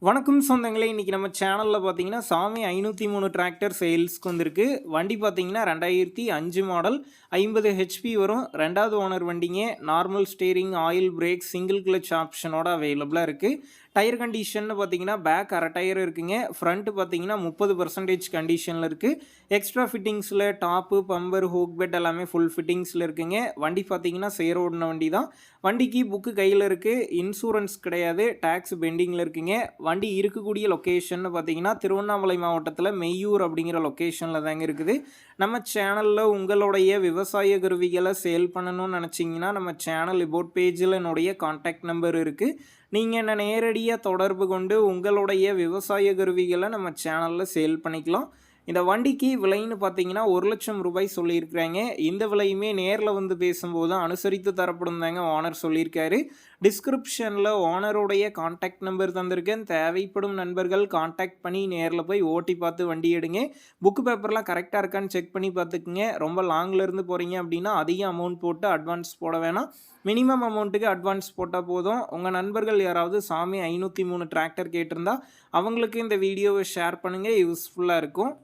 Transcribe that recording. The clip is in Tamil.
வணக்கம் சொந்தங்களே! இன்னைக்கு நம்ம சேனல்ல பார்த்தீங்கன்னா, சாமி 503 டிராக்டர் சேல்ஸ்க்கு வந்திருக்கு. வண்டி பார்த்தீங்கன்னா 2005 மாடல் 50 ஹெச்பி வரும். 2வது ஓனர் வண்டிங்க. Normal steering, oil brake, single clutch ஆப்ஷனோட அவைலபிளா இருக்கு. டயர் கண்டிஷன்னு பார்த்தீங்கன்னா, பேக் அரை டயர் இருக்குங்க. ஃப்ரண்ட் பார்த்தீங்கன்னா 30% கண்டிஷன்ல இருக்கு. எக்ஸ்ட்ரா ஃபிட்டிங்ஸ்ல டாப்பு, பம்பர், ஹூக் பெட் எல்லாமே ஃபுல் ஃபிட்டிங்ஸ்ல இருக்குங்க. வண்டி பார்த்தீங்கன்னா சேர் ஓடுன வண்டி தான். வண்டிக்கு புக்கு கையில இருக்கு. இன்சூரன்ஸ் கிடையாது. டாக்ஸ் பெண்டிங்ல இருக்குங்க. வண்டி இருக்கக்கூடிய லொக்கேஷன்னு பார்த்தீங்கன்னா, திருவண்ணாமலை மாவட்டத்தில மெய்யூர் அப்படிங்கிற லொக்கேஷனில தாங்க இருக்குது. நம்ம சேனல்ல உங்களுடைய விவசாய கருவிகள சேல் பண்ணணும்னு நெனச்சீங்கன்னா, நம்ம சேனல் அபவுட் பேஜில என்னுடைய கான்டாக்ட் நம்பர் இருக்கு. நீங்க என்ன நேரடியா தொடர்பு கொண்டு உங்களுடைய விவசாய கருவிகள நம்ம சேனல்ல சேல் பண்ணிக்கலாம். இந்த வண்டிக்கு விலைன்னு பார்த்தீங்கன்னா, ரூ. 1,00,000 சொல்லியிருக்கிறாங்க. இந்த விலையுமே நேர்ல வந்து பேசும்போது அனுசரித்து தரப்படும் தாங்க ஓனர் சொல்லியிருக்காரு. டிஸ்கிரிப்ஷன்ல ஓனருடைய கான்டாக்ட் நம்பர் தந்திருக்கேன். தேவைப்படும் நண்பர்கள் கான்டாக்ட் பண்ணி நேர்ல போய் ஓட்டி பார்த்து வண்டி எடுங்க. புக் பேப்பர்லாம் கரெக்ட்டா இருக்கான்னு செக் பண்ணி பார்த்துக்குங்க. ரொம்ப லாங்ல இருந்து போறீங்க அப்படின்னா, அதிக அமௌண்ட் போட்டு அட்வான்ஸ் போட வேணாம். மினிமம் அமௌண்ட்டுக்கு அட்வான்ஸ் போட்டா போதும். உங்க நண்பர்கள் யாராவது சாமி 503 டிராக்டர் கேட்டிருந்தா, அவங்களுக்கு இந்த வீடியோவ ஷேர் பண்ணுங்க. யூஸ்ஃபுல்லா இருக்கும்.